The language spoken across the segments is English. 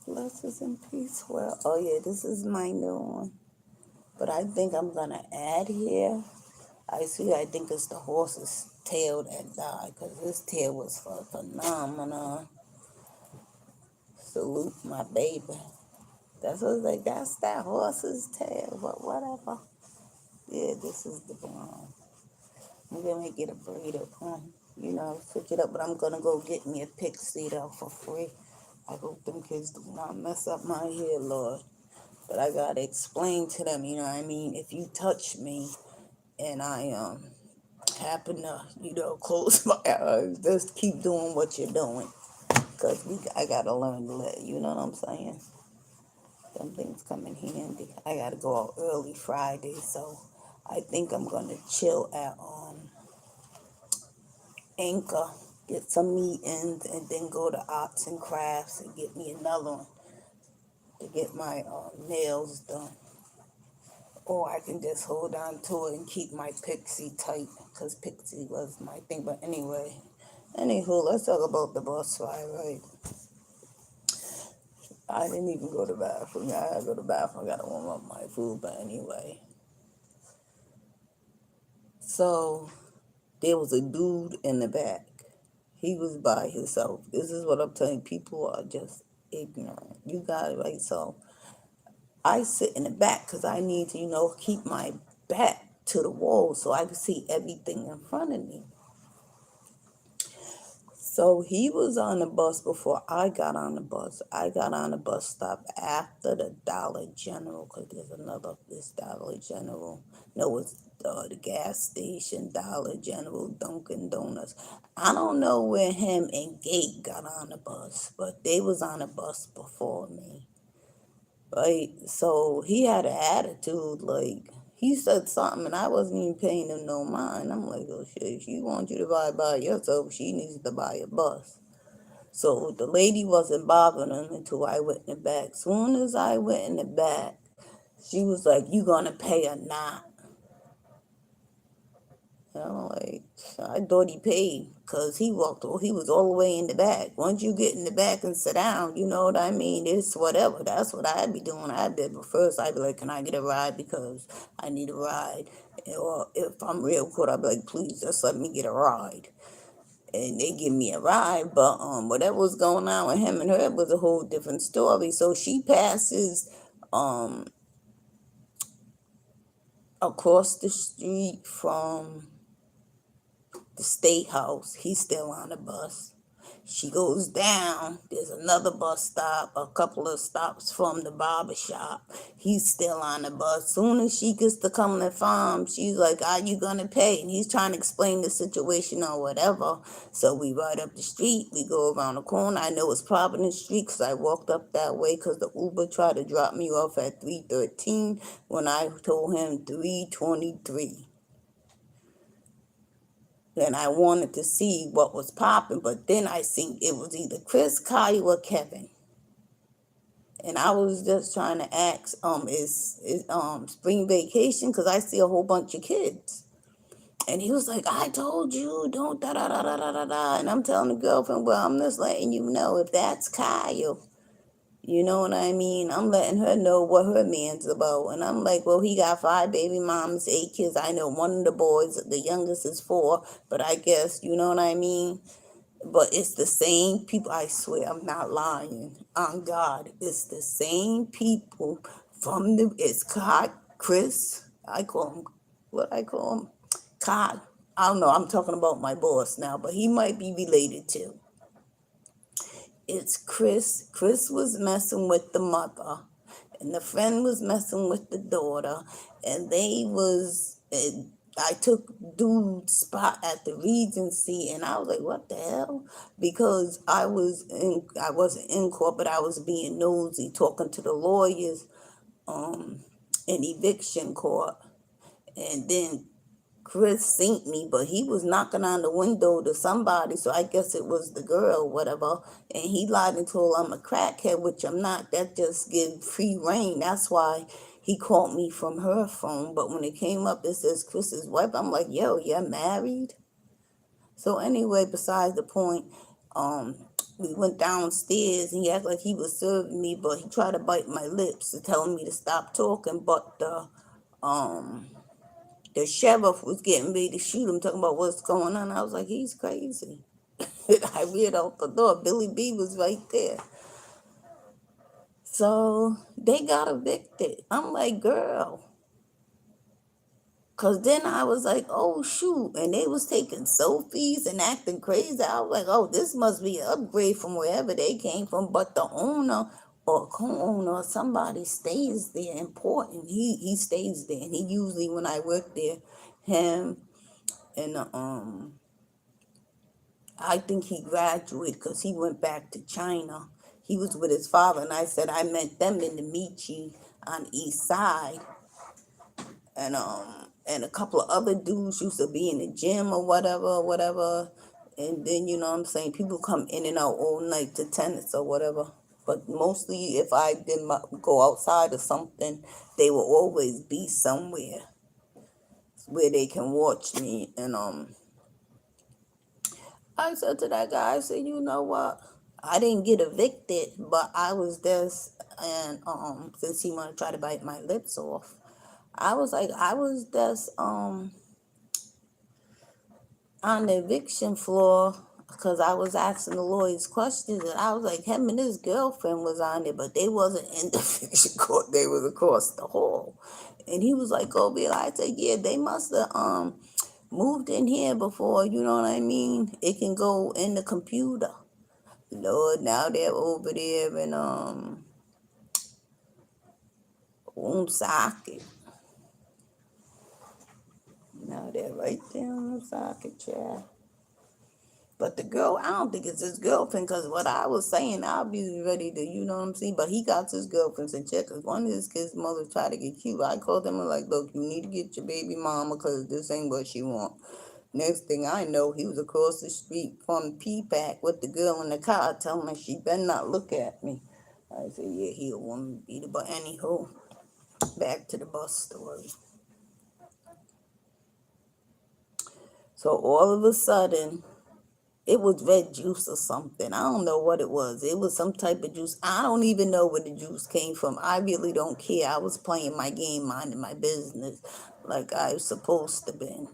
Blessings and peace. Well, oh yeah, this is my new one. But I think I'm gonna add here. I think it's the horse's tail that died, because his tail was phenomenal. Salute my baby. That's what I was like, that's that horse's tail, but whatever. Yeah, this is the blonde. I'm gonna get a burrito, switch it up, but I'm gonna go get me a pixie though for free. I hope them kids do not mess up my hair, Lord. But I gotta explain to them, you know what I mean? If you touch me and I happen to, close my eyes, just keep doing what you're doing. Because I gotta learn to let, you know what I'm saying? Some things come in handy. I gotta go out early Friday, so I think I'm gonna chill at Anchor, get some meetings, and then go to Arts and Crafts and get me another one to get my nails done. Or I can just hold on to it and keep my pixie tight, because pixie was my thing. But anywho, let's talk about the bus ride, right? I didn't even go to the bathroom. I gotta go to the bathroom. I gotta warm up my food. But anyway, so there was a dude in the back. He was by himself. This is what I'm telling you. People are just ignorant. You got it right. So I sit in the back because I need to, keep my back to the wall so I can see everything in front of me. So he was on the bus before I got on the bus. I got on the bus stop after the Dollar General, because this Dollar General. No, it's the gas station, Dollar General, Dunkin' Donuts. I don't know where him and Gate got on the bus, but they was on the bus before me. Right? So he had an attitude, like, he said something and I wasn't even paying him no mind. I'm like, oh shit, if she wants you to ride by yourself, she needs to buy a bus. So the lady wasn't bothering him until I went in the back. Soon as I went in the back, she was like, you gonna pay or not? And I'm like, I thought he paid, because he was all the way in the back. Once you get in the back and sit down, you know what I mean? It's whatever. That's what I'd be doing. But first I'd be like, can I get a ride, because I need a ride? Or if I'm real good, I'd be like, please just let me get a ride. And they give me a ride, but whatever was going on with him and her was a whole different story. So she passes across the street from the State House. He's still on the bus. She goes down. There's another bus stop, a couple of stops from the barber shop. He's still on the bus. Soon as she gets to Cumberland Farm, she's like, are you going to pay? And he's trying to explain the situation or whatever. So we ride up the street. We go around the corner. I know it's Providence Street because I walked up that way, because the Uber tried to drop me off at 313 when I told him 323. And I wanted to see what was popping, but then I seen it was either Chris, Kyle, or Kevin. And I was just trying to ask, is spring vacation? Because I see a whole bunch of kids. And he was like, I told you, don't da da da da da da da. And I'm telling the girlfriend, well, I'm just letting you know, if that's Kyle, you know what I mean? I'm letting her know what her man's about. And I'm like, well, he got 5 baby moms, 8 kids. I know one of the boys, the youngest is 4, but I guess, you know what I mean? But it's the same people. I swear, I'm not lying. On God, it's the same people it's Chris. I call him, what I call him? Cod. I don't know. I'm talking about my boss now, but he might be related to. It's Chris. Chris was messing with the mother, and the friend was messing with the daughter, and I took dude's spot at the Regency, and I was like, what the hell? Because I wasn't in court, but I was being nosy, talking to the lawyers in eviction court. And then Chris seen me, but he was knocking on the window to somebody, so I guess it was the girl, whatever. And he lied and told I'm a crackhead, which I'm not. That just gives free reign. That's why he called me from her phone. But when it came up, it says Chris's wife. I'm like, yo, you're married? So anyway, besides the point, um, we went downstairs and he acted like he was serving me, but he tried to bite my lips to tell me to stop talking. But um the sheriff was getting ready to shoot him, talking about what's going on. I was like, he's crazy. I read out the door. Billy B was right there. So they got evicted. I'm like, girl. Cause then I was like, oh shoot. And they was taking selfies and acting crazy. I was like, oh, this must be an upgrade from wherever they came from. But the owner or co-owner or somebody stays there important. He stays there. And he usually, when I work there, him and I think he graduated because he went back to China. He was with his father, and I said I met them in the Michi on East Side, and a couple of other dudes used to be in the gym or whatever, whatever. And then you know what I'm saying, people come in and out all night to tennis or whatever. But mostly, if I didn't go outside or something, they will always be somewhere where they can watch me. And I said to that guy, I said, you know what? I didn't get evicted, but I was there, and since he wanted to try to bite my lips off, I was like, I was just on the eviction floor because I was asking the lawyers questions, and I was like, him and his girlfriend was on there, but they wasn't in the eviction court. They was across the hall, and he was like, "Oh, Bill," I said, "Yeah, they must have moved in here before. You know what I mean? It can go in the computer." Lord, now they're over there in Woonsocket. Now they're right there in Woonsocket, child. But the girl, I don't think it's his girlfriend, because what I was saying, I'll be ready to, you know what I'm saying? But he got his girlfriends in check, because one of his kids' mother tried to get cute. I called them and like, look, you need to get your baby mama, because this ain't what she want. Next thing I know, he was across the street from P-Pack with the girl in the car, telling me she better not look at me. I said, yeah, he a woman beater. But anywho, back to the bus story. So all of a sudden, it was red juice or something. I don't know what it was. It was some type of juice. I don't even know where the juice came from. I really don't care. I was playing my game, minding my business, like I was supposed to be.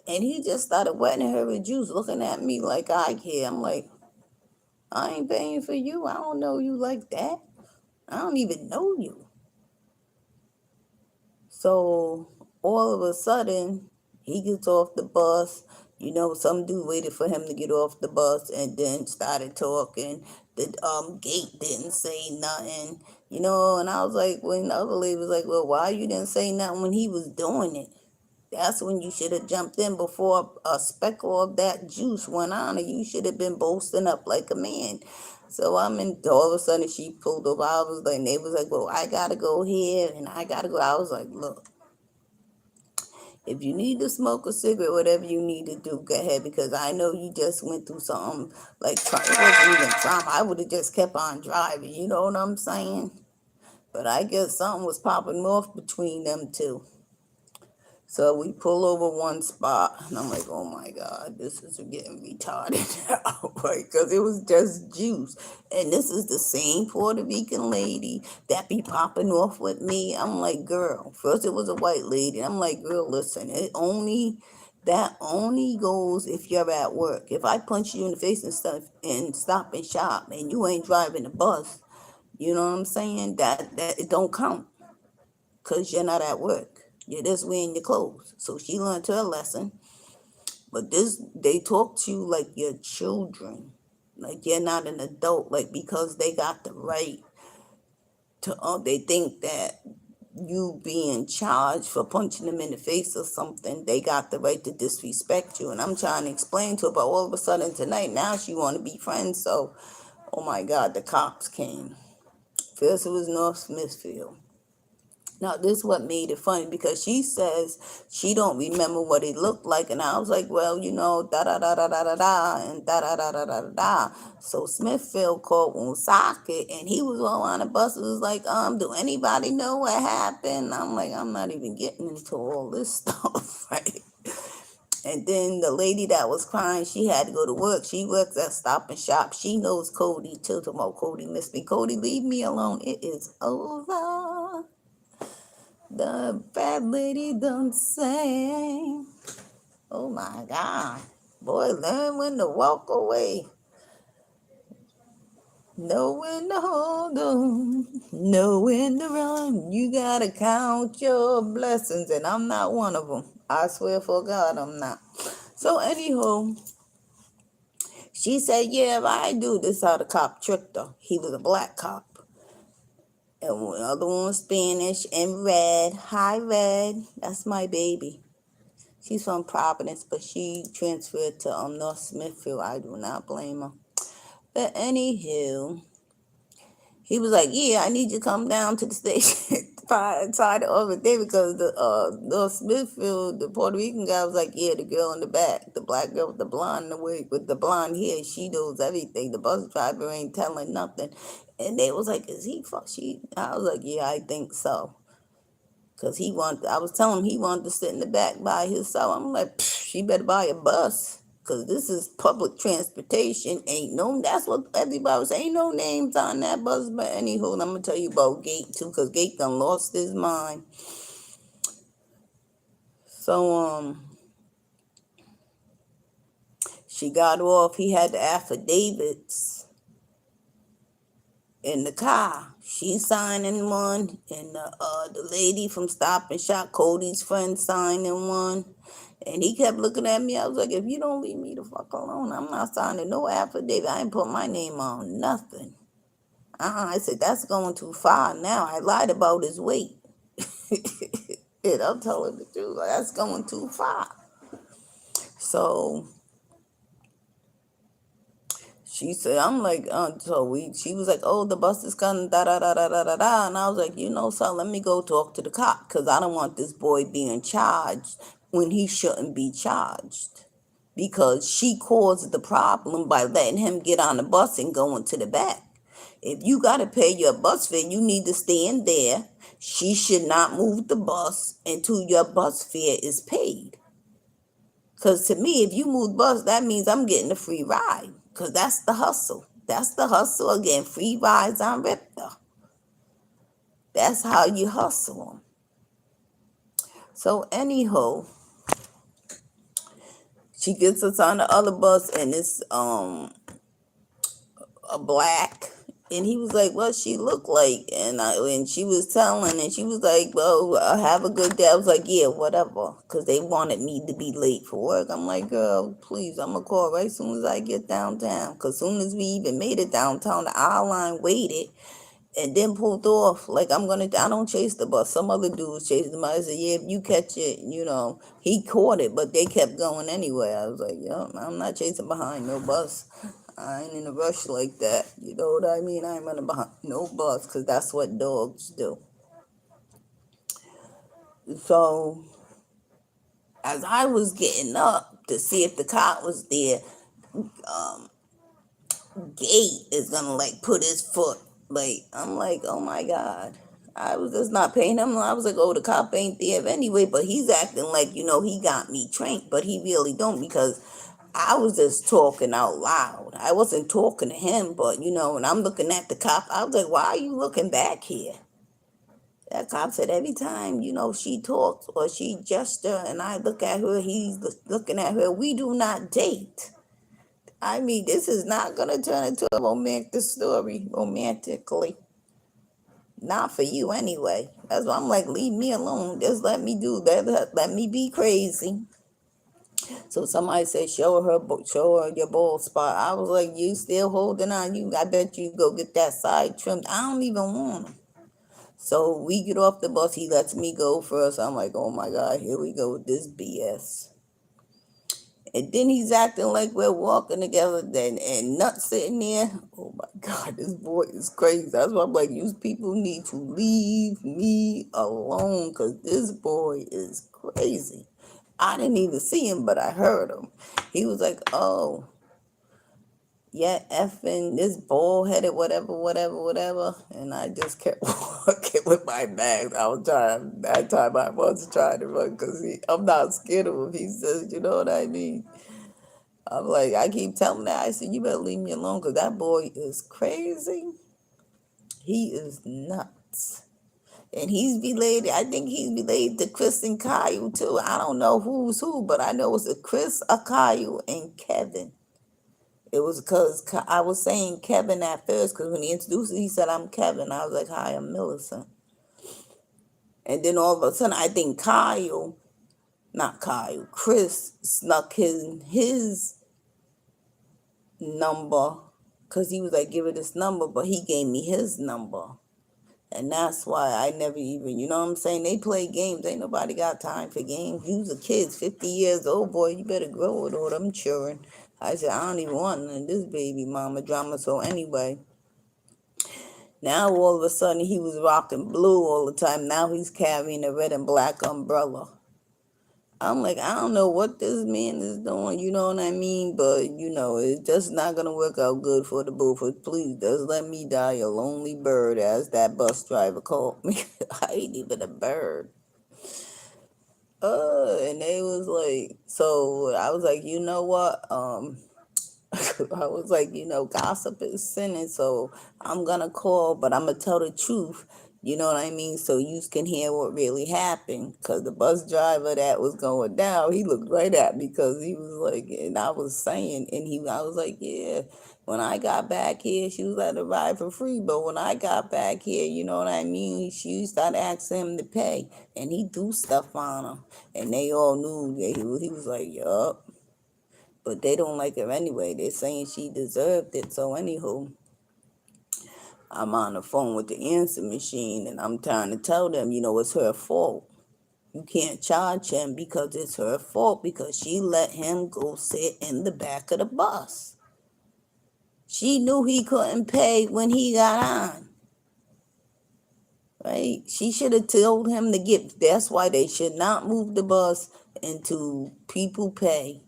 And he just started wetting her with juice, looking at me like I care. I'm like, I ain't paying for you. I don't know you like that. I don't even know you. So all of a sudden, he gets off the bus. You know, some dude waited for him to get off the bus and then started talking. The gate didn't say nothing, you know. And I was like, when the other lady was like, well, why you didn't say nothing when he was doing it? That's when you should have jumped in before a speckle of that juice went on, and you should have been boasting up like a man. So I'm in, all of a sudden she pulled over. I was like, they was like, well, I gotta go here and I gotta go. I was like, look, if you need to smoke a cigarette, whatever you need to do, go ahead, because I know you just went through something like it wasn't even trauma. I would have just kept on driving, you know what I'm saying? But I guess something was popping off between them two. So we pull over one spot, and I'm like, oh my God, this is getting retarded now, right? Because it was just juice. And this is the same Puerto Rican lady that be popping off with me. I'm like, girl, first it was a white lady. I'm like, girl, listen, that only goes if you're at work. If I punch you in the face and stuff and stop and shop and you ain't driving the bus, you know what I'm saying? That it don't count because you're not at work. You're just wearing your clothes. So she learned her lesson. But they talk to you like you're children. Like you're not an adult. Like because they got the right to, they think that you being charged for punching them in the face or something, they got the right to disrespect you. And I'm trying to explain to her, but all of a sudden tonight, now she want to be friends. So, oh my God, the cops came. First it was North Smithfield. Now, this is what made it funny, because she says she don't remember what it looked like. And I was like, well, you know, da-da-da-da-da-da-da, and da-da-da-da-da-da-da. So Smithfield called Woonsocket, and he was all on the bus. It was like, do anybody know what happened? I'm like, I'm not even getting into all this stuff, right? And then the lady that was crying, she had to go to work. She works at Stop and Shop. She knows Cody too. Tomorrow, Cody missed me. Cody, leave me alone. It is over. The bad lady done sang. Oh my God. Boy, learn when to walk away. Know when to hold on. Know when to run. You gotta count your blessings. And I'm not one of them. I swear for God, I'm not. So, anyhow, she said, yeah, if I do this, how the cop tricked her. He was a black cop. And the other one was Spanish and Red. Hi, Red. That's my baby. She's from Providence, but she transferred to North Smithfield. I do not blame her. But anywho, he was like, yeah, I need you to come down to the station side over there because the Smithfield, the Puerto Rican guy was like, yeah, the girl in the back, the black girl with the blonde wig with the blonde hair, she knows everything. The bus driver ain't telling nothing. And they was like, is he fuck? I was like, yeah, I think so. Cause I was telling him he wanted to sit in the back by himself. I'm like, she better buy a bus. Cause this is public transportation. That's what everybody was saying. Ain't no names on that bus. But anywho, I'm gonna tell you about Gate too, cause Gate done lost his mind. So she got off. He had the affidavits in the car. She signing one, and the lady from Stop and Shop, Cody's friend, signing one. And he kept looking at me. I was like, if you don't leave me the fuck alone, I'm not signing no affidavit. I ain't put my name on nothing. I said, that's going too far now. I lied about his weight. And I'm telling the truth. That's going too far. So she said, I'm like, she was like, oh, the bus is coming, da da da da da da da. And I was like, son, let me go talk to the cop because I don't want this boy being charged when he shouldn't be charged. Because she caused the problem by letting him get on the bus and going to the back. If you got to pay your bus fare, you need to stand there. She should not move the bus until your bus fare is paid. Because to me, if you move the bus, that means I'm getting a free ride. Because that's the hustle. That's the hustle again. Free rides on Ripta. That's how you hustle them. So anyhow, she gets us on the other bus and it's a black. And he was like, what she look like? And she was telling, and she was like, well, have a good day. I was like, yeah, whatever. Because they wanted me to be late for work. I'm like, girl, please, I'm going to call right as soon as I get downtown. Because as soon as we even made it downtown, the I line waited and then pulled off. Like, I don't chase the bus. Some other dudes chased the bus. I said, yeah, if you catch it, he caught it, but they kept going anyway. I was like, I'm not chasing behind no bus. I ain't in a rush like that. You know what I mean? I ain't running behind no bus because that's what dogs do. So, as I was getting up to see if the cop was there, Gate is gonna put his foot. I'm like, oh my God. I was just not paying him. I was like, oh, the cop ain't there anyway, but he's acting like, he got me trained, but he really don't because I was just talking out loud. I wasn't talking to him, but, when I'm looking at the cop, I was like, why are you looking back here? That cop said every time, she talks or she gesture and I look at her, he's looking at her. We do not date. I mean, this is not going to turn into a romantic story, romantically. Not for you anyway. That's why I'm like, leave me alone. Just let me do that. Let me be crazy. So somebody said, show her your bald spot. I was like, you still holding on? I bet you go get that side trimmed. I don't even want them. So we get off the bus. He lets me go first. I'm like, oh my God, here we go with this BS. And then he's acting like we're walking together and not sitting there. Oh my God, this boy is crazy. That's why I'm like, you people need to leave me alone because this boy is crazy. I didn't even see him, but I heard him. He was like, oh, yeah, effing this bald headed, whatever, whatever, whatever. And I just kept walking with my bags. I was trying, that time I was trying to run because I'm not scared of him. He says, you know what I mean? I'm like, I keep telling that. I said, you better leave me alone because that boy is crazy. He is nuts. And he's related, I think he's related to Chris and Kyle too. I don't know who's who, but I know it's a Chris, a Kyle, and Kevin. It was because I was saying Kevin at first because when he introduced it, he said, I'm Kevin. I was like, hi, I'm Millicent. And then all of a sudden, I think Kyle, not Kyle, Chris snuck his number because he was like, give it this number, but he gave me his number. And that's why I never even, you know what I'm saying? They play games. Ain't nobody got time for games. You's a kid, 50 years old, boy. You better grow with all them children. I said, I don't even want none of this baby mama drama. So anyway, now all of a sudden he was rocking blue all the time. Now he's carrying a red and black umbrella. I'm like, I don't know what this man is doing, you know what I mean? But, it's just not going to work out good for the both of us. Please, just let me die a lonely bird, as that bus driver called me. I ain't even a bird. And they was like, so I was like, you know what? I was like, gossip is sinning, so I'm gonna call, but I'm gonna tell the truth. You know what I mean? So you can hear what really happened. Cause the bus driver that was going down, he looked right at me because he was like, and I was saying, I was like, yeah. When I got back here, she was letting her ride for free. But when I got back here, you know what I mean? She started asking him to pay, and he threw stuff on her, and they all knew that he was like, yup. But they don't like her anyway. They're saying she deserved it. So anywho, I'm on the phone with the answer machine and I'm trying to tell them, it's her fault. You can't charge him because it's her fault because she let him go sit in the back of the bus. She knew he couldn't pay when he got on. Right? She should have told him to get, that's why they should not move the bus into people pay.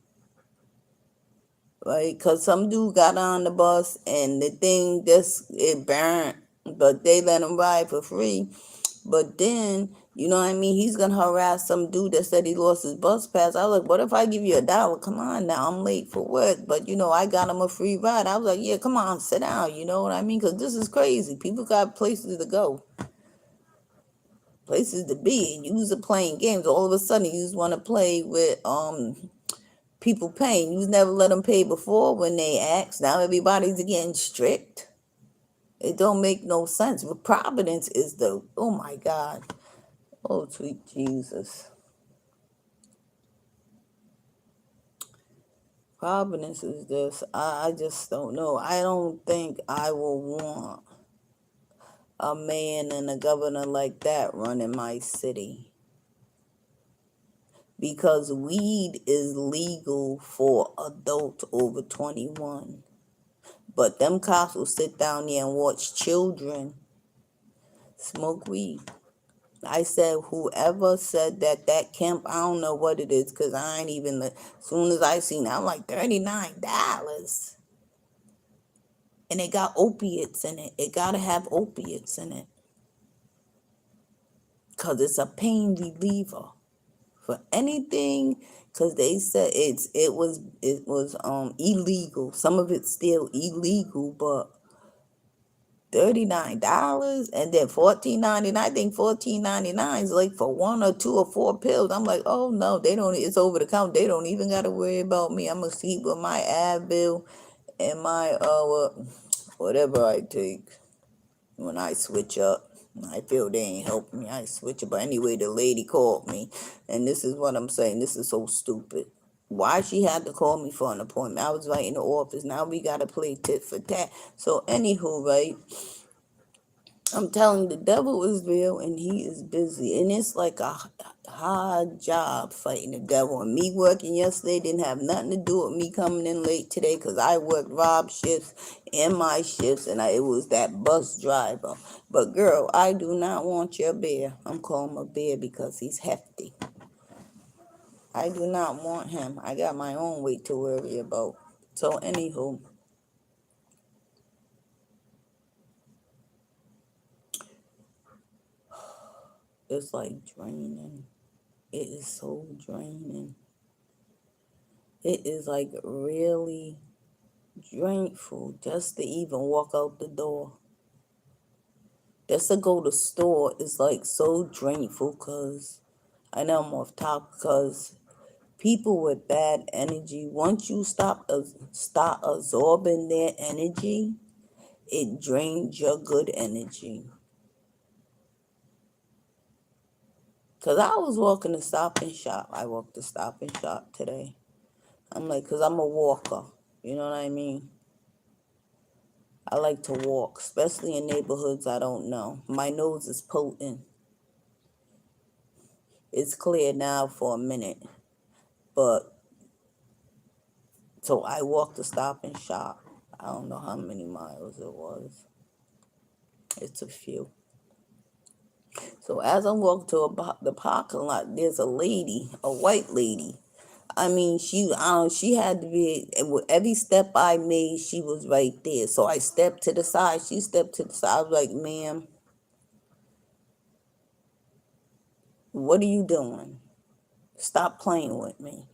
Right? Because some dude got on the bus and the thing it burned, but they let him ride for free. But then, you know what I mean? He's gonna harass some dude that said he lost his bus pass. I was like, what if I give you $1? Come on now, I'm late for work, but I got him a free ride. I was like, yeah, come on, sit down. You know what I mean? Because this is crazy. People got places to go, places to be, and you was playing games. All of a sudden, you just want to play with people paying. You never let them pay before when they ask. Now everybody's getting strict. It don't make no sense. But Providence is oh my God. Oh, sweet Jesus. Providence is this. I just don't know. I don't think I will want a man and a governor like that running my city. Because weed is legal for adults over 21. But them cops will sit down there and watch children smoke weed. I said, whoever said that camp, I don't know what it is, because I ain't even, as soon as I seen it, I'm like, $39. And it got opiates in it. It got to have opiates in it. Because it's a pain reliever. For anything, because they said it was illegal. Some of it's still illegal, but $39 and then $14.99. I think $14.99 is like for 1 or 2 or 4 pills. I'm like, oh no, they don't. It's over the counter. They don't even got to worry about me. I'm gonna sleep with my Advil and my whatever I take when I switch up. I feel they ain't helping me. I switch up. But anyway, the lady called me, and this is what I'm saying. This is so stupid. Why she had to call me for an appointment? I was right in the office. Now we gotta play tit for tat. So anywho, right? I'm telling you, the devil is real and he is busy. And it's like a hard job fighting the devil. And me working yesterday didn't have nothing to do with me coming in late today because I worked Rob shifts and my shifts and it was that bus driver. But girl, I do not want your bear. I'm calling him a bear because he's hefty. I do not want him. I got my own weight to worry about. So anywho, It's like draining. It is so draining. It is like really drainful just to even walk out the door. Just to go to the store is like so drainful because I know I'm off top because people with bad energy, once you stop absorbing their energy, it drains your good energy. Because I was walking to Stop and Shop. I walked to Stop and Shop today. I'm like, because I'm a walker. You know what I mean? I like to walk, especially in neighborhoods I don't know. My nose is potent. It's clear now for a minute. But, so I walked to Stop and Shop. I don't know how many miles it was. It's a few. So as I'm walking to the parking lot, there's a lady, a white lady. I mean, she had to be, with every step I made, she was right there. So I stepped to the side. She stepped to the side. I was like, ma'am, what are you doing? Stop playing with me.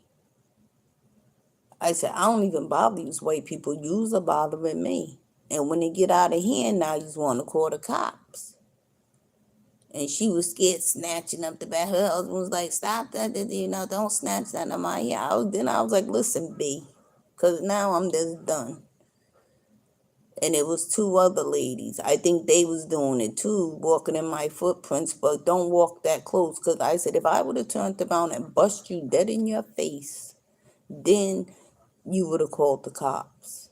I said, I don't even bother these white people. You's are bothering me. And when they get out of hand, now you just want to call the cops. And she was scared, snatching up the bag. Her husband was like, stop that, don't snatch that in my ear. Then I was like, listen, B, because now I'm just done. And it was two other ladies. I think they was doing it too, walking in my footprints, but don't walk that close. Because I said, if I would have turned around and bust you dead in your face, then you would have called the cops.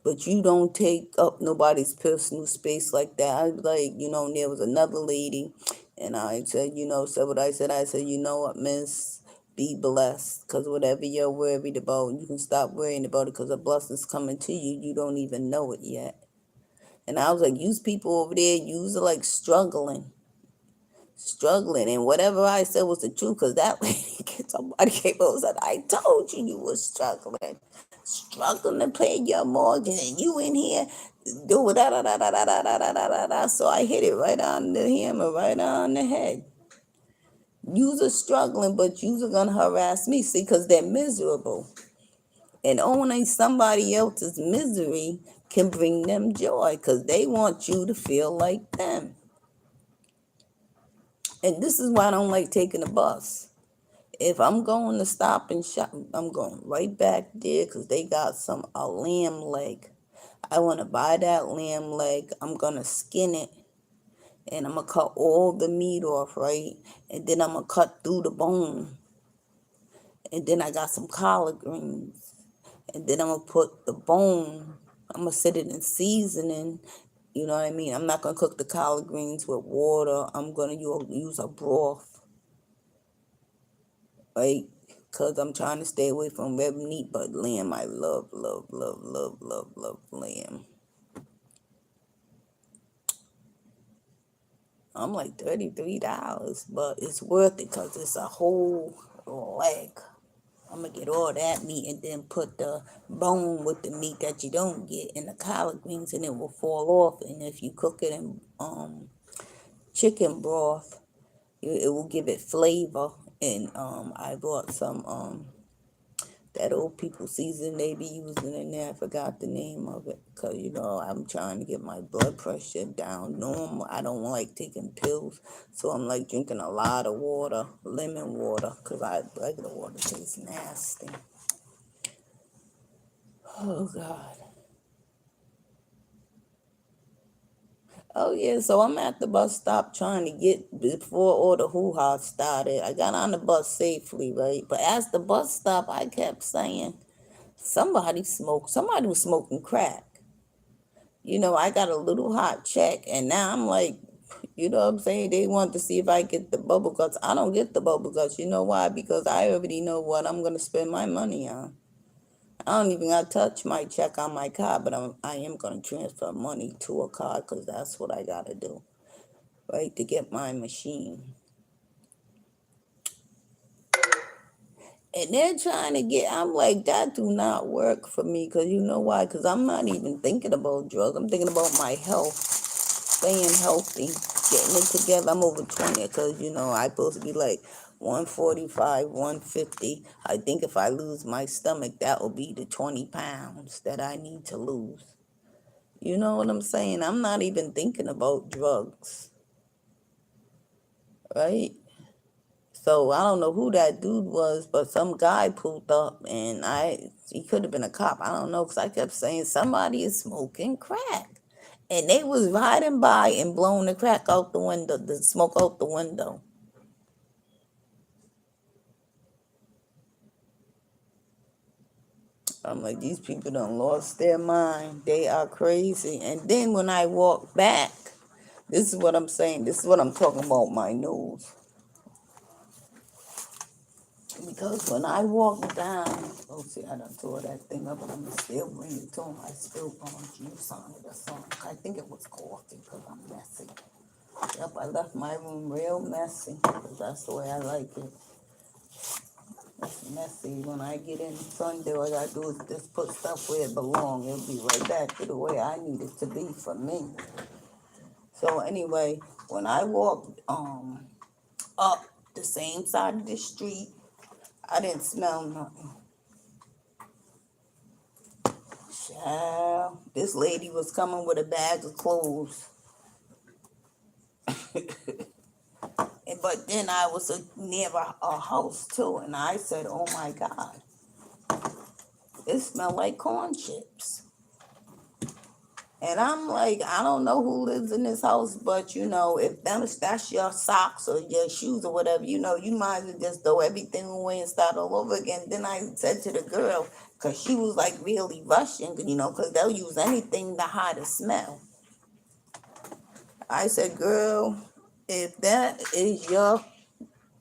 But you don't take up nobody's personal space like that. I was like, there was another lady, and I said, said what I said. I said, you know what, miss, be blessed, because whatever you're worried about, you can stop worrying about it, because a blessing's coming to you. You don't even know it yet. And I was like, use people over there, use are like struggling. And whatever I said was the truth, because that lady, somebody came over and said, I told you were struggling to pay your mortgage, and you in here do da da da da da da da da da da. So I hit it right on the hammer, right on the head. You're struggling, but you're gonna harass me, see, because they're miserable, and only somebody else's misery can bring them joy, because they want you to feel like them. And this is why I don't like taking the bus. If I'm going to Stop and Shop, I'm going right back there because they got a lamb leg. I want to buy that lamb leg. I'm going to skin it, and I'm going to cut all the meat off, right? And then I'm going to cut through the bone. And then I got some collard greens. And then I'm going to put the bone, I'm going to set it in seasoning. You know what I mean? I'm not going to cook the collard greens with water. I'm going to use a broth, right? Because I'm trying to stay away from red meat, but lamb, I love, love, love, love, love, love lamb. I'm like $33, but it's worth it because it's a whole leg. I'm going to get all that meat and then put the bone with the meat that you don't get in the collard greens, and it will fall off. And if you cook it in chicken broth, it will give it flavor. And I bought some that old people season they be using in there. I forgot the name of it, because I'm trying to get my blood pressure down normal. I don't like taking pills, so I'm like drinking a lot of water, lemon water, because regular water tastes nasty. Oh God. Oh yeah, so I'm at the bus stop trying to get, before all the hoo-ha started, I got on the bus safely, right? But as the bus stop, I kept saying, somebody was smoking crack. I got a little hot check, and now I'm like, what I'm saying? They want to see if I get the bubble guts. I don't get the bubble guts. You know why? Because I already know what I'm going to spend my money on. I don't even got to touch my check on my card, but I am going to transfer money to a card, because that's what I got to do, right, to get my machine. And they're trying to I'm like, that do not work for me, because you know why? Because I'm not even thinking about drugs. I'm thinking about my health, staying healthy. getting it together. I'm over 20 because, I supposed to be like 145, 150. I think if I lose my stomach, that will be the 20 pounds that I need to lose. You know what I'm saying? I'm not even thinking about drugs, right? So I don't know who that dude was, but some guy pulled up, and he could have been a cop. I don't know, because I kept saying somebody is smoking crack, and they was riding by and blowing the crack out the window, the smoke out the window. I'm like, these people done lost their mind. They are crazy. And then when I walk back, this is what I'm saying. This is what I'm talking about, my nose. Because when I walk down, oh, see, I done tore that thing up, but I'm still bring it to him. I spilled juice on it or something. I think it was coffee because I'm messy. Yep, I left my room real messy because that's the way I like it. It's messy. When I get in Sunday, all I gotta do is just put stuff where it belongs. It'll be right back to the way I need it to be for me. So anyway, when I walked up the same side of the street, I didn't smell nothing. Child, this lady was coming with a bag of clothes. But then I was near a house too, and I said, oh my God, it smelled like corn chips. And I'm like, I don't know who lives in this house, but if that's your socks or your shoes or whatever, you might as well just throw everything away and start all over again. Then I said to the girl, because she was like really rushing, because they'll use anything to hide a smell. I said, girl, if that is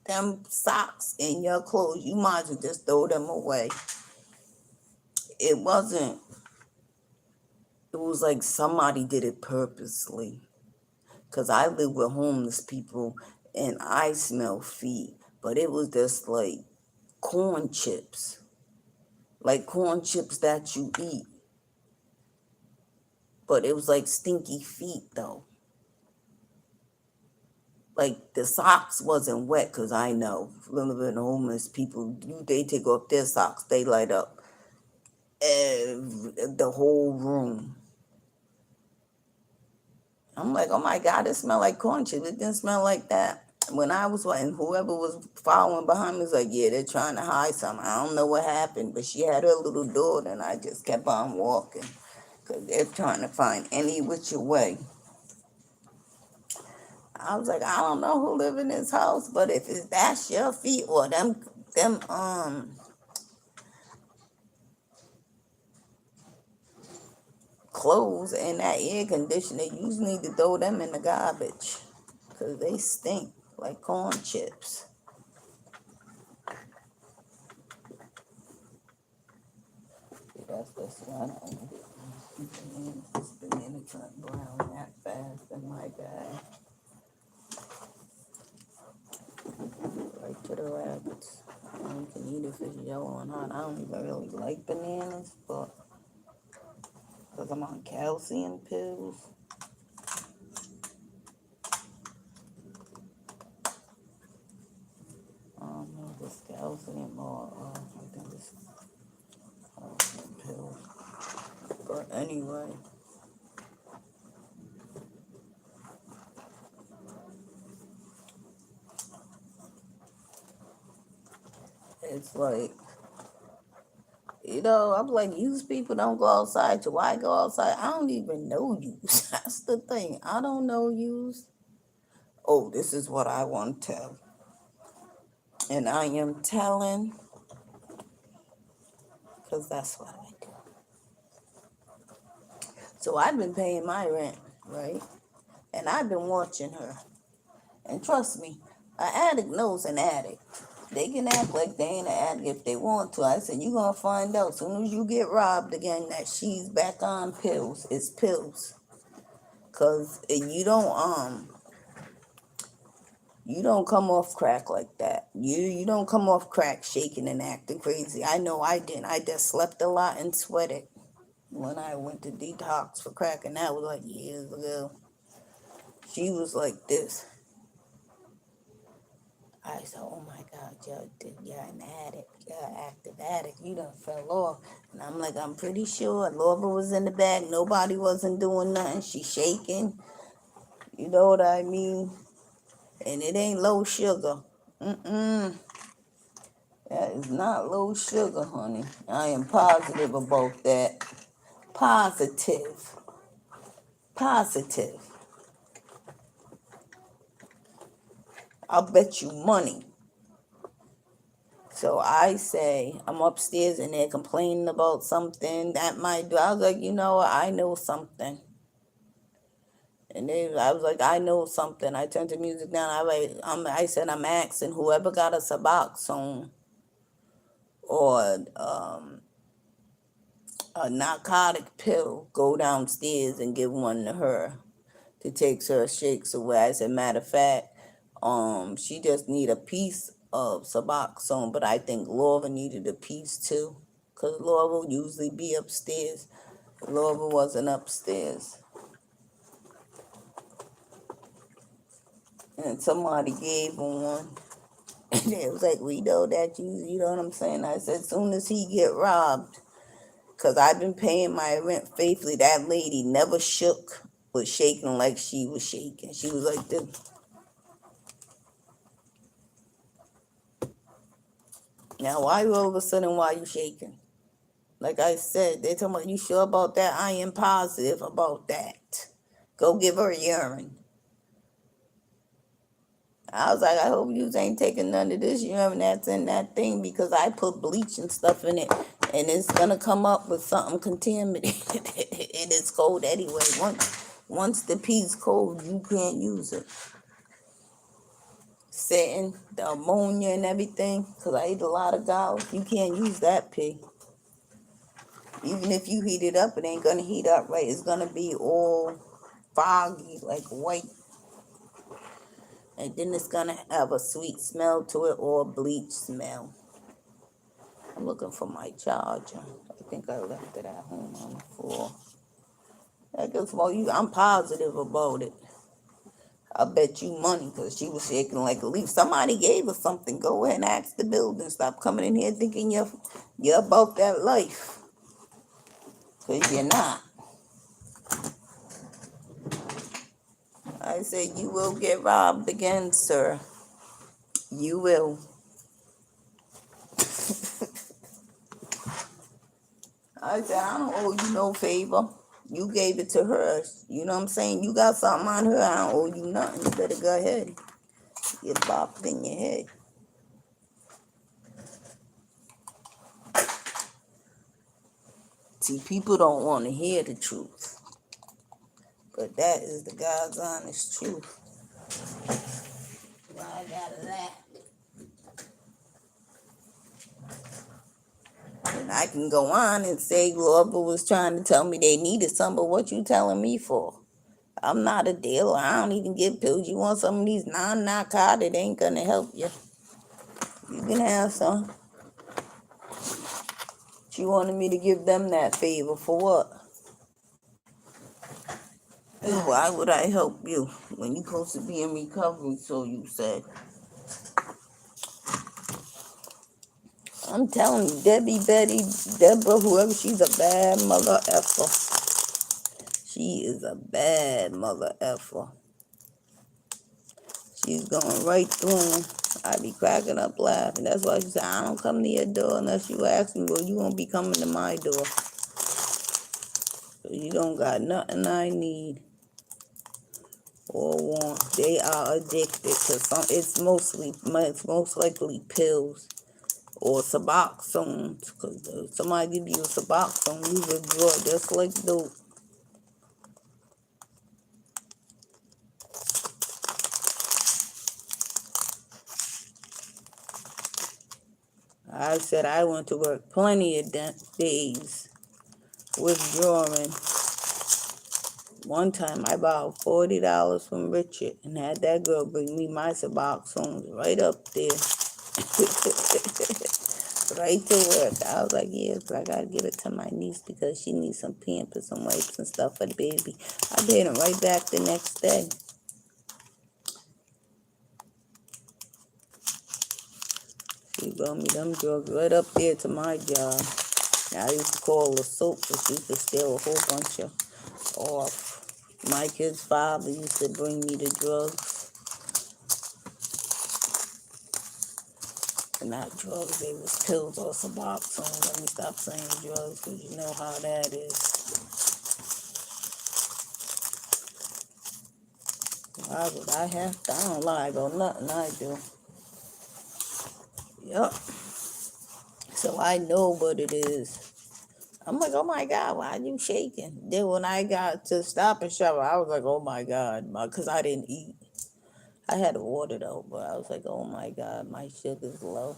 them socks in your clothes, you might as well just throw them away. It wasn't, it was like somebody did it purposely. Because I live with homeless people and I smell feet. But it was just like corn chips. Like corn chips that you eat. But it was like stinky feet though. Like the socks wasn't wet, because I know living homeless people, they take off their socks, they light up the whole room. I'm like, oh my God, it smelled like corn chips. It didn't smell like that. When I was, and whoever was following behind me was like, yeah, they're trying to hide something. I don't know what happened, but she had her little door, and I just kept on walking because they're trying to find any which way. I was like, I don't know who live in this house, but if that's your feet or them clothes and that air conditioner, you need to throw them in the garbage because they stink like corn chips. That's one. This banana turned brown that fast in my bag. Right to the rabbits. You can eat if it's yellow or not. I don't even really like bananas, but because I'm on calcium pills. I don't know if it's calcium or I think it's calcium pills. But anyway. It's like, I'm like, use people don't go outside. So why go outside? I don't even know yous. That's the thing. I don't know yous. Oh, this is what I want to tell. And I am telling because that's what I do. So I've been paying my rent, right? And I've been watching her. And trust me, an addict knows an addict. They can act like they ain't an addict if they want to. I said, you're going to find out as soon as you get robbed again that she's back on pills. It's pills. Because you don't come off crack like that. You don't come off crack shaking and acting crazy. I know I didn't. I just slept a lot and sweated when I went to detox for crack, and that was like years ago. She was like this. I said, oh my God, you're an addict. You're an active addict. You done fell off. And I'm like, I'm pretty sure Laura was in the back. Nobody wasn't doing nothing. She shaking. You know what I mean? And it ain't low sugar. Mm-mm. That is not low sugar, honey. I am positive about that. Positive. Positive. I'll bet you money. So I say, I'm upstairs and they're complaining about something that might do. I was like, you know what? I know something. And I was like, I know something. I turned the music down. I said, I'm asking whoever got a Suboxone or a narcotic pill, go downstairs and give one to her to take her shakes away. I said, matter of fact, she just need a piece of Suboxone, but I think Laura needed a piece too, because Laura will usually be upstairs. Laura wasn't upstairs. And somebody gave him one. And it was like, we know that you know what I'm saying? I said, as soon as he get robbed, because I've been paying my rent faithfully, that lady never shook, was shaking like she was shaking. She was like this. Now, why all of a sudden, why you shaking? Like I said, they talking about, you sure about that? I am positive about that. Go give her urine. I was like, I hope you ain't taking none of this urine that's in that thing, because I put bleach and stuff in it, and it's gonna come up with something contaminated. And it's cold anyway. Once the pee's cold, you can't use it. Setting the ammonia and everything, because I ate a lot of gals, you can't use that pee. Even if you heat it up, it ain't gonna heat up right. It's gonna be all foggy, like white. And then it's gonna have a sweet smell to it or a bleach smell. I'm looking for my charger. I think I left it at home on the floor. I'm positive about it. I bet you money, because she was shaking like a leaf. Somebody gave her something. Go ahead and ask the building. Stop coming in here thinking you're about that life. Because you're not. I said, you will get robbed again, sir. You will. I said, I don't owe you no favor. You gave it to her. You know what I'm saying? You got something on her. I don't owe you nothing. You better go ahead. Get bopped in your head. See, people don't want to hear the truth. But that is the God's honest truth. Well, I got that. And I can go on and say, Global was trying to tell me they needed some, but what you telling me for? I'm not a dealer. I don't even get pills. You want some of these non-narcotic, it ain't gonna help you. You can have some. She wanted me to give them that favor for what? Why would I help you when you're supposed to be in recovery, so you said? I'm telling you, Debbie, Betty, Deborah, whoever, she's a bad mother effer. She is a bad mother effer. She's going right through them. I be cracking up laughing. That's why she said, I don't come to your door unless you ask me. Well, you won't be coming to my door. So you don't got nothing I need or want. They are addicted to some. It's most likely pills or Suboxone. Because somebody give you a Suboxone, you withdraw it just like dope. I said I went to work plenty of days withdrawing. One time I borrowed $40 from Richard and had that girl bring me my Suboxone right up there. Right to work. I was like, yeah, but I gotta give it to my niece because she needs some Pampers, some wipes and stuff for the baby. I paid him right back the next day. He brought me them drugs right up there to my job. I used to call the soap because she used to steal a whole bunch of off. My kid's father used to bring me the drugs. And not drugs, they was pills or Suboxone. Let me stop saying drugs because you know how that is. Why would I have to? I don't lie about nothing I do. Yup. So I know what it is. I'm like, oh my God, why are you shaking? Then when I got to Stop and Shop, I was like, oh my God, because I didn't eat. I had water though, but I was like, oh my God, my sugar's low.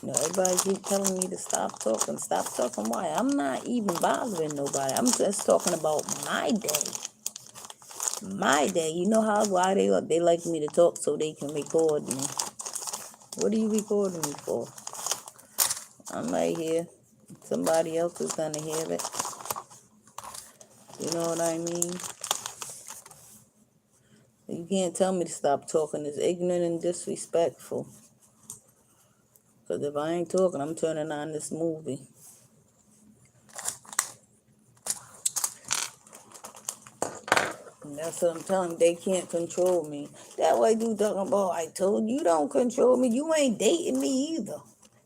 You know, everybody keep telling me to stop talking. Stop talking. Why? I'm not even bothering nobody. I'm just talking about my day. My day. You know how why they like me to talk so they can record me. What are you recording me for? I'm right here. Somebody else is gonna hear it. You know what I mean? You can't tell me to stop talking. It's ignorant and disrespectful. Because if I ain't talking, I'm turning on this movie. And that's what I'm telling them. They can't control me. That white dude talking about, I told you don't control me. You ain't dating me either.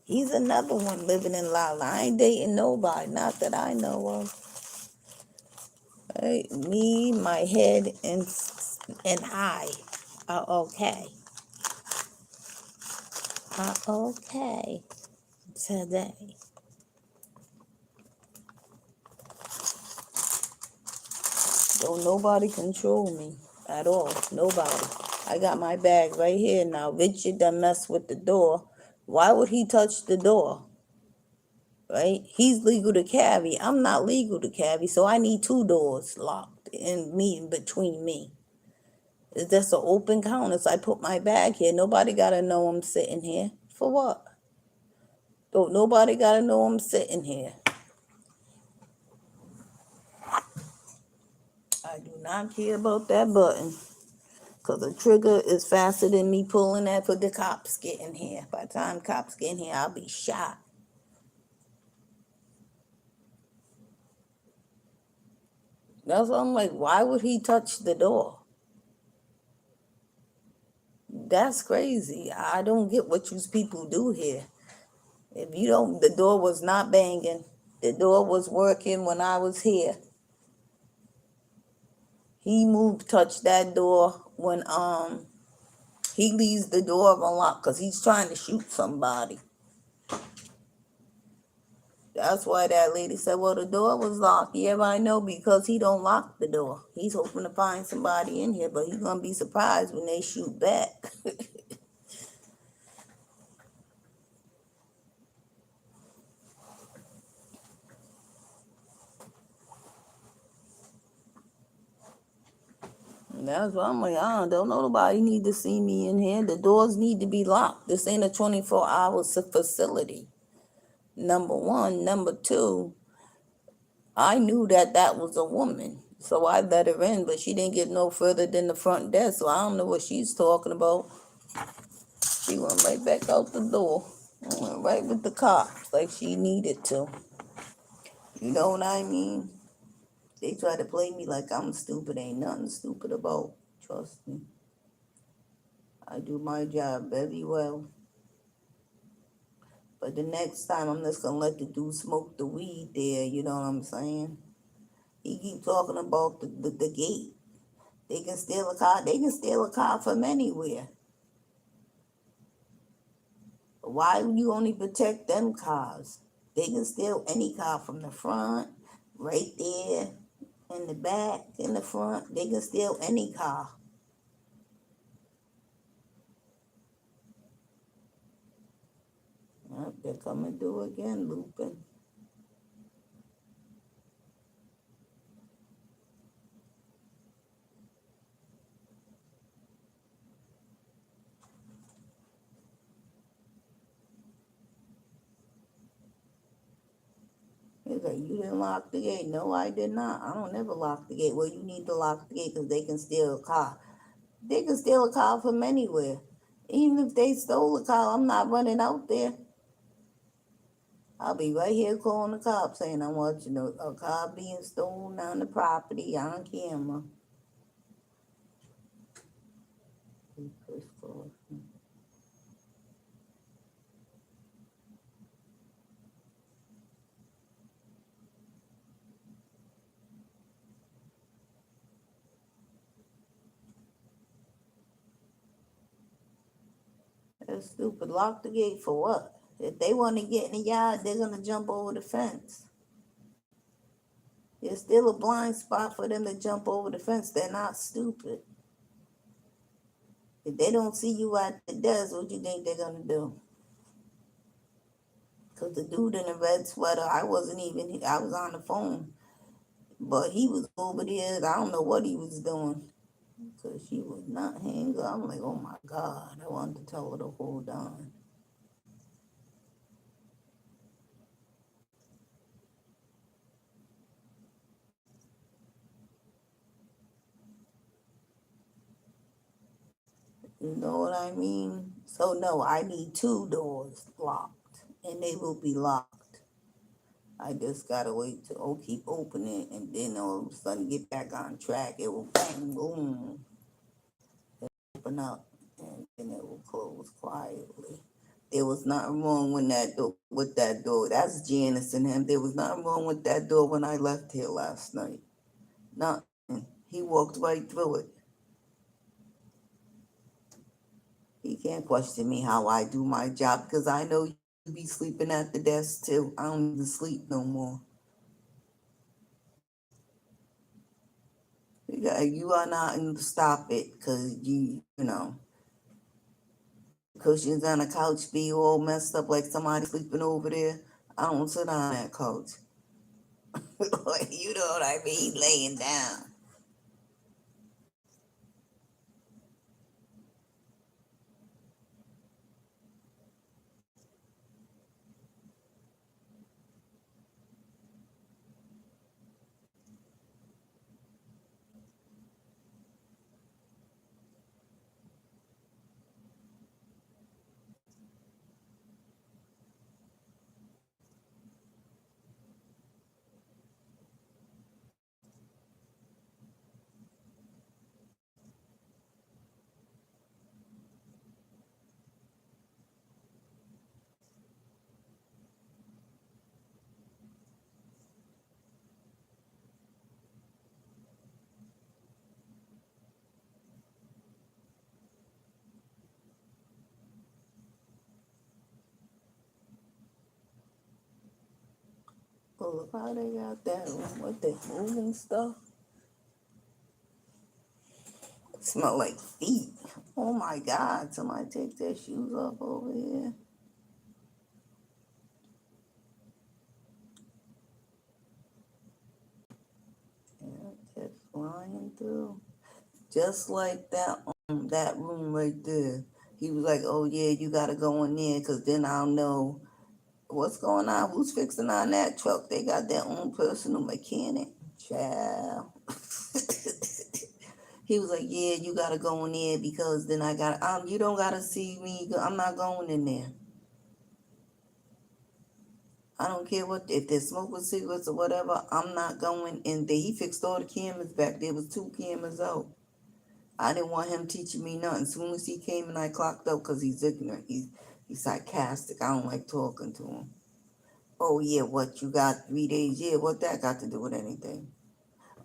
He's another one living in La La. I ain't dating nobody. Not that I know of. Right? Me, my head, and I are okay. Are okay today. Don't nobody control me at all. Nobody. I got my bag right here now. Richard done messed with the door. Why would he touch the door? Right? He's legal to carry. I'm not legal to carry, so I need two doors locked in between me. It's just an open counter. So I put my bag here. Nobody gotta know I'm sitting here. For what? Don't nobody gotta know I'm sitting here. I do not care about that button. Because the trigger is faster than me pulling that for the cops getting here. By the time cops get in here, I'll be shot. That's why I'm like, why would he touch the door? That's crazy. I don't get what you people do here. If you don't, the door was not banging. The door was working when I was here. He touched that door when he leaves the door unlocked because he's trying to shoot somebody. That's why that lady said, well, the door was locked. Yeah, I know because he don't lock the door. He's hoping to find somebody in here, but he's going to be surprised when they shoot back. And that's why I'm like, I don't know, nobody need to see me in here. The doors need to be locked. This ain't a 24-hour facility. Number one. Number two, I knew that was a woman. So I let her in, but she didn't get no further than the front desk. So I don't know what she's talking about. She went right back out the door. Went right with the cops like she needed to. You know what I mean? They try to play me like I'm stupid. Ain't nothing stupid about. Trust me. I do my job very well. But the next time I'm just gonna let the dude smoke the weed there, you know what I'm saying? He keep talking about the gate. They can steal a car. They can steal a car from anywhere. Why would you only protect them cars? They can steal any car from the front, right there, in the back, in the front. They can steal any car. Yep, they're coming through again, looping. He's like, you didn't lock the gate. No, I did not. I don't ever lock the gate. Well, you need to lock the gate because they can steal a car. They can steal a car from anywhere. Even if they stole a car, I'm not running out there. I'll be right here calling the cops saying I'm watching a car being stolen on the property on camera. That's stupid. Lock the gate for what? If they want to get in the yard, they're going to jump over the fence. There's still a blind spot for them to jump over the fence. They're not stupid. If they don't see you at the desk, what do you think they're going to do? Because the dude in the red sweater, I was on the phone. But he was over there. I don't know what he was doing. Because she was not hanging. I'm like, oh my God. I wanted to tell her to hold on. You know what I mean? So no, I need 2 doors locked. And they will be locked. I just gotta wait to keep opening and then all of a sudden get back on track. It will bang, boom, open up, and then it will close quietly. There was nothing wrong with that door. That's Janice and him. There was nothing wrong with that door when I left here last night. Nothing. He walked right through it. He can't question me how I do my job because I know you be sleeping at the desk too. I don't even sleep no more. You are not going to stop it because you know, cushions on the couch be all messed up like somebody sleeping over there. I don't sit on that couch. You know what I mean? Laying down. Oh, look how they got that room with the moving stuff. It smell like feet. Oh my God, somebody take their shoes off over here. Yeah, just flying through. Just like that room right there. He was like, oh yeah, you gotta go in there because then I'll know what's going on. Who's fixing on that truck? They got their own personal mechanic. Child. He was like, yeah, you gotta go in there because then you don't gotta see me. I'm not going in there. I don't care if they're smoking cigarettes or whatever. I'm not going in there. He fixed all the cameras back. There was 2 cameras out. I didn't want him teaching me nothing. As soon as he came and I clocked out because he's ignorant. He's sarcastic. I don't like talking to him. Oh yeah, what you got 3 days? Yeah, what that got to do with anything?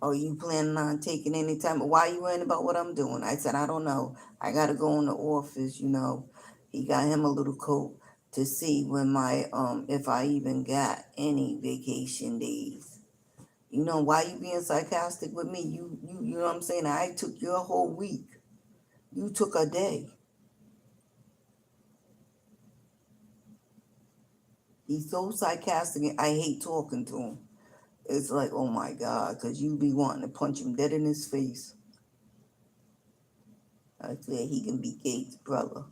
Oh, you planning on taking any time? Why you worrying about what I'm doing? I said, I don't know. I gotta go in the office, you know. He got him a little coat to see when if I even got any vacation days. You know, why you being sarcastic with me? You know what I'm saying? I took your whole week. You took a day. He's so sarcastic and I hate talking to him. It's like, oh my God, because you be wanting to punch him dead in his face. I said he can be Gates' brother.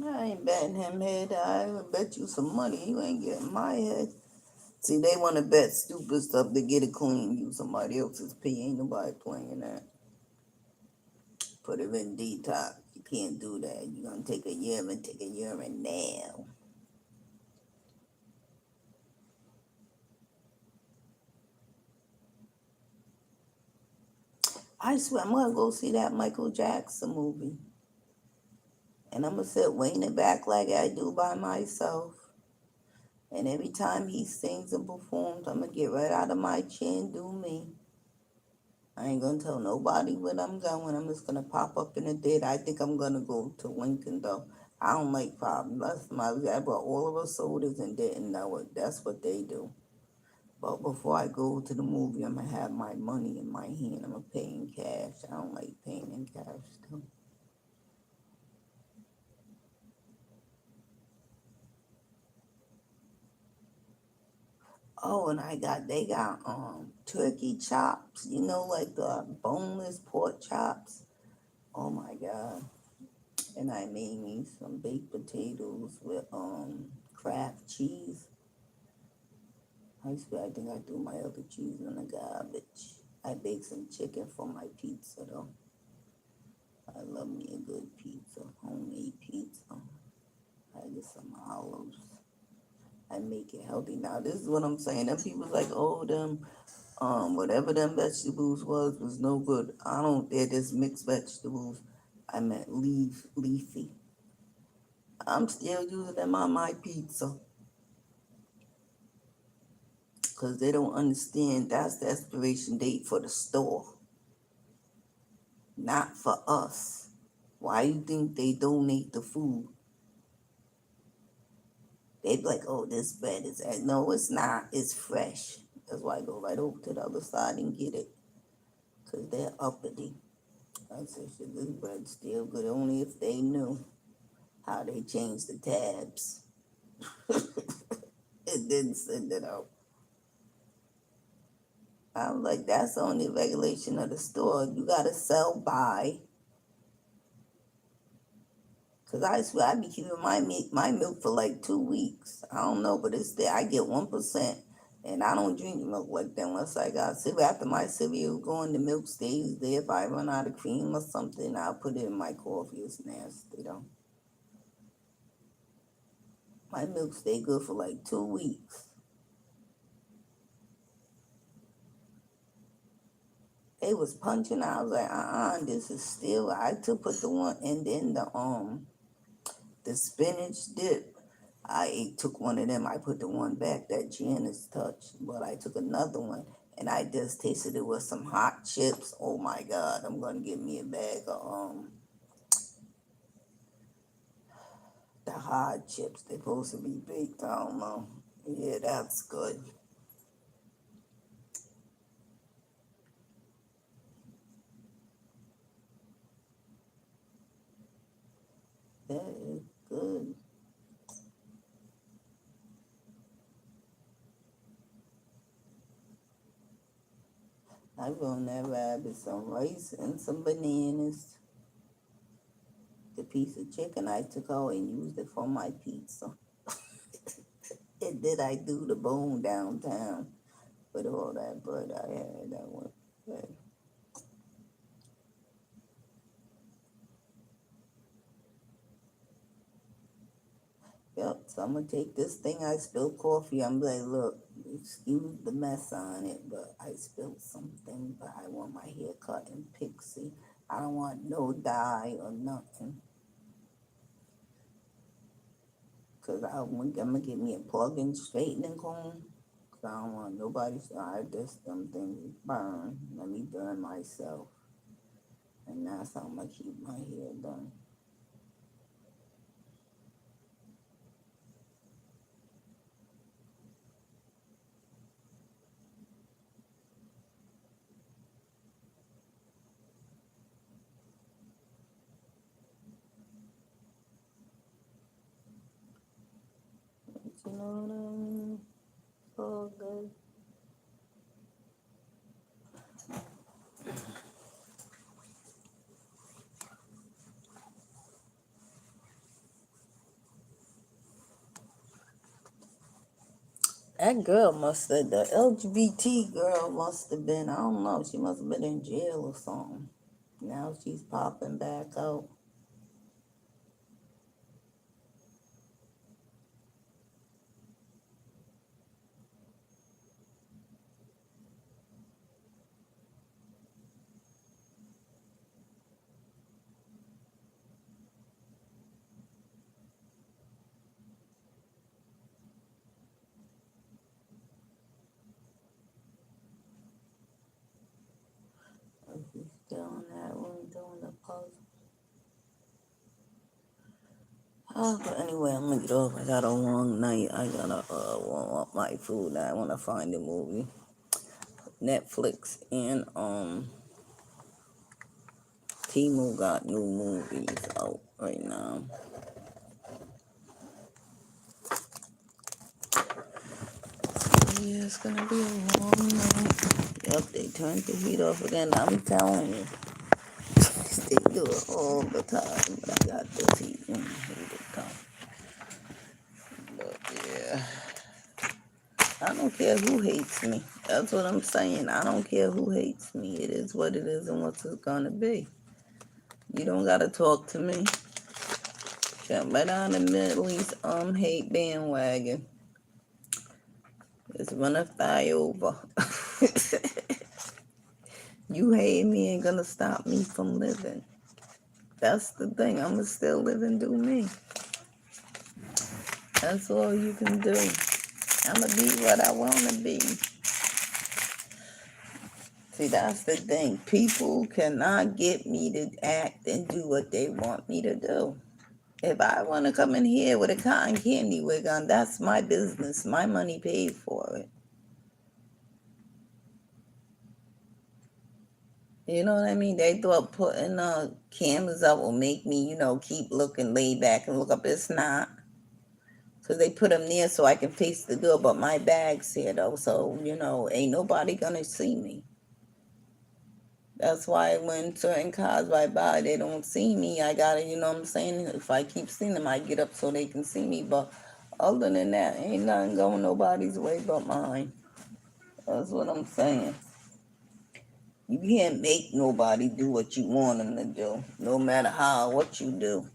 I ain't betting him head. I would bet you some money. You ain't getting my head. See, they want to bet stupid stuff to get it clean. Use somebody else's pee. Ain't nobody playing that. Put it in detox. You can't do that. You're going to take a urine now. I swear, I'm going to go see that Michael Jackson movie. And I'm going to sit way in the back like I do by myself. And every time he sings and performs, I'm going to get right out of my chair and do me. I ain't going to tell nobody where I'm going. I'm just going to pop up in the theater. I think I'm going to go to Lincoln, though. I don't like problems. That's my, I brought all of us sodas and didn't know it. That's what they do. But before I go to the movie, I'm going to have my money in my hand. I'm going to pay in cash. I don't like paying in cash, too. Oh, and they got turkey chops, like the boneless pork chops. Oh my God. And I made me some baked potatoes with Kraft cheese. I think I threw my other cheese in the garbage. I baked some chicken for my pizza though. I love me a good pizza, homemade pizza. I get some olives. I make it healthy. Now this is what I'm saying. Them people like, oh, them whatever them vegetables was no good. I don't, they're just mixed vegetables. I meant leafy. I'm still using them on my pizza because they don't understand that's the expiration date for the store, not for us. Why you think they donate the food? They be like, oh, this bread is, no, it's not. It's fresh. That's why I go right over to the other side and get it because they're uppity. I said, shit, this bread's still good only if they knew how they changed the tabs. It didn't send it out. I was like, that's the only regulation of the store. You gotta sell by. Cause I swear I be keeping my milk for like 2 weeks. I don't know, but it's there. I get 1%, and I don't drink milk like that unless I got cereal. After my cereal going, the milk stays there. If I run out of cream or something, I'll put it in my coffee. It's nasty though. My milk stay good for like 2 weeks. They was punching. I was like, this is still. I took put the one, and then the spinach dip. Took one of them. I put the one back that Janice touched, but I took another one and I just tasted it with some hot chips. Oh my God! I'm gonna get me a bag of the hot chips. They're supposed to be baked. I don't know. Yeah, that's good. That is good. I'm gonna have rabbit, some rice and some bananas. The piece of chicken I took out and used it for my pizza. And then I do the bone downtown with all that bread I had. That one. Good. Yep, so I'm gonna take this thing. I spilled coffee. I'm like, look, excuse the mess on it, but I spilled something. But I want my hair cut in pixie. I don't want no dye or nothing. Cause I'm gonna get me a plug-in straightening comb. Cause I don't want nobody. I just them things burn. Let me burn myself, and that's how I'm gonna keep my hair done. But you know what I mean? It's all good. That girl must have, the LGBT girl must have been, I don't know, she must have been in jail or something. Now she's popping back out. She's still in that room doing the puzzle. Oh, but anyway, I'm gonna get off. I got a long night. I gotta warm up my food. I wanna find a movie. Netflix and Temu got new movies out right now. Yeah, it's gonna be a long night. Yep, they turned the heat off again. I'm telling you, they do it all the time. But I got this heat and heat it come. But yeah, I don't care who hates me. That's what I'm saying. I don't care who hates me. It is what it is and what it's gonna be. You don't gotta talk to me. Jump right on the Middle East hate bandwagon. Just run a thigh over. You hate me ain't gonna stop me from living. That's the thing. I'ma still live and do me. That's all you can do. I'ma be what I wanna be. See, that's the thing. People cannot get me to act and do what they want me to do. If I want to come in here with a cotton candy wig on, that's my business. My money paid for it. You know what I mean? They thought putting cameras up will make me, keep looking laid back and look up. It's not. So they put them there so I can face the door, but my bag's here though. So, ain't nobody gonna see me. That's why when certain cars ride by, they don't see me. I gotta, you know what I'm saying? If I keep seeing them, I get up so they can see me. But other than that, ain't nothing going nobody's way but mine. That's what I'm saying. You can't make nobody do what you want them to do, no matter what you do.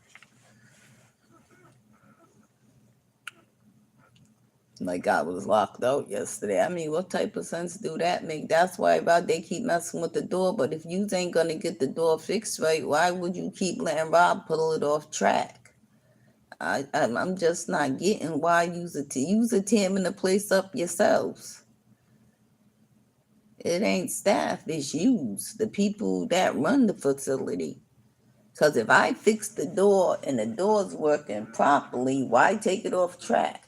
Like I was locked out yesterday. I mean, what type of sense do that make? That's why about they keep messing with the door. But if you ain't gonna get the door fixed right, why would you keep letting Rob pull it off track? I'm just not getting why use a team in the place up yourselves. It ain't staff, it's yous, the people that run the facility. Because if I fix the door and the door's working properly, why take it off track?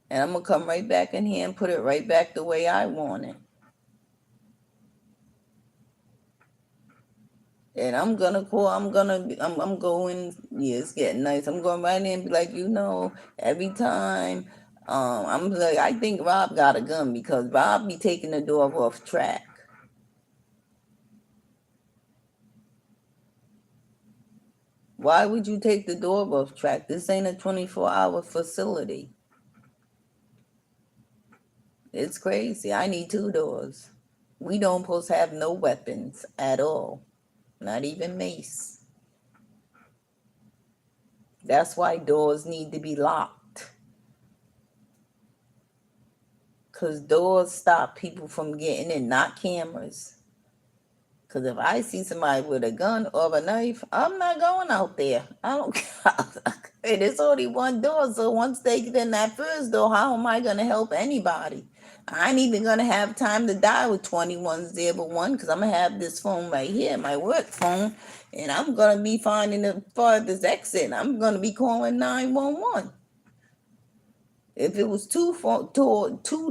And I'm going to come right back in here and put it right back the way I want it. And I'm going, yeah, it's getting nice. I'm going right in and be like, every time, I'm like, I think Rob got a gun because Rob be taking the door off track. Why would you take the door off track? This ain't a 24-hour facility. It's crazy. I need 2 doors. We don't supposed to have no weapons at all. Not even mace. That's why doors need to be locked. Because doors stop people from getting in, not cameras. Because if I see somebody with a gun or a knife, I'm not going out there. I don't care. There's only one door, so once they get in that first door, how am I going to help anybody? I ain't even going to have time to die with 21s there, but one, because I'm going to have this phone right here, my work phone, and I'm going to be finding the farthest exit. I'm going to be calling 911. If it was two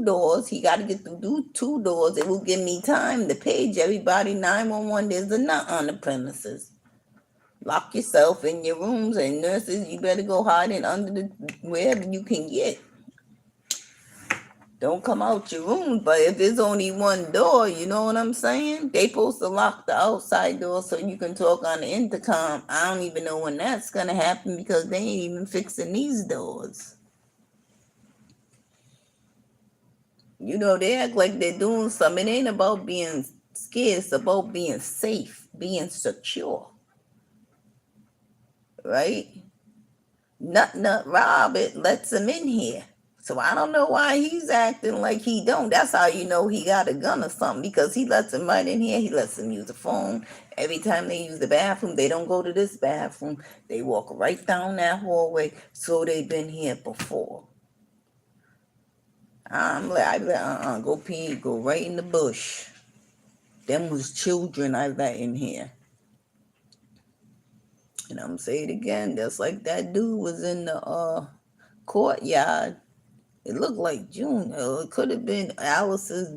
doors, he got to get through 2 doors. It will give me time to page everybody 911. There's a nut on the premises. Lock yourself in your rooms, and nurses, you better go hiding under wherever you can get. Don't come out your room. But if there's only one door, you know what I'm saying? They supposed to lock the outside door so you can talk on the intercom. I don't even know when that's gonna happen because they ain't even fixing these doors. They act like they're doing something. It ain't about being scared. It's about being safe, being secure, right? Nut Robert lets him in here. So I don't know why he's acting like he don't. That's how you know he got a gun or something, because he lets him right in here. He lets them use the phone. Every time they use the bathroom, they don't go to this bathroom. They walk right down that hallway. So they've been here before. I be like, go pee, go right in the bush. Them was children I let in here. And I'm saying it again, just like that dude was in the courtyard. It looked like June. It could have been Alice's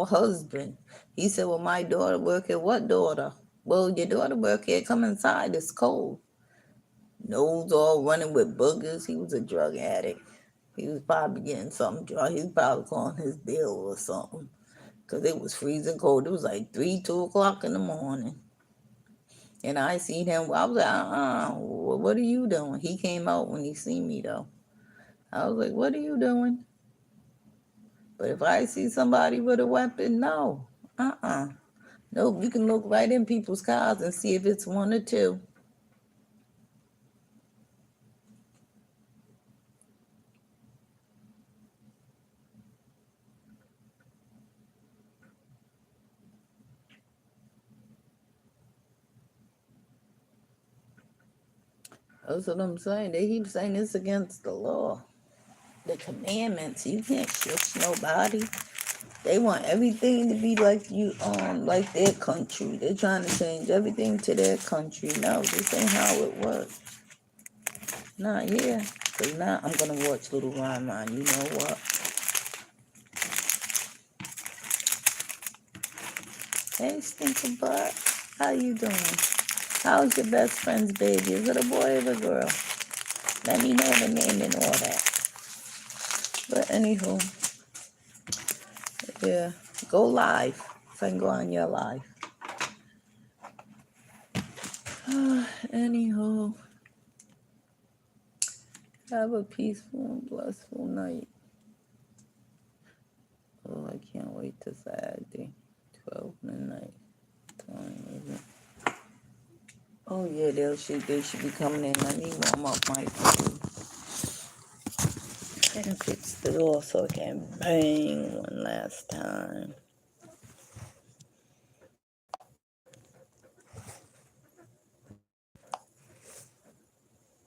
husband. He said, well, my daughter work here. What daughter? Well, your daughter work here. Come inside. It's cold. Nose all running with boogers. He was a drug addict. He was probably getting something drug. He was probably calling his bill or something, because it was freezing cold. It was like 2 o'clock in the morning. And I seen him. I was like, what are you doing? He came out when he seen me, though. I was like, what are you doing? But if I see somebody with a weapon, no. Nope, you can look right in people's cars and see if it's one or two. That's what I'm saying. They keep saying it's against the law. The commandments. You can't shush nobody. They want everything to be like like their country. They're trying to change everything to their country. No, this ain't how it works. Not here. Because now I'm going to watch Little Ron Ron. You know what? Hey, Stinker Butt. How you doing? How's your best friend's baby? Is it a boy or a girl? Let me know the name and all that. But anywho, yeah, go live. So I can go on your live. Anywho, have a peaceful and blissful night. Oh, I can't wait to Saturday, 12 midnight. Oh yeah, they should be coming in. Let me warm up my food and fix the door so I can bang one last time.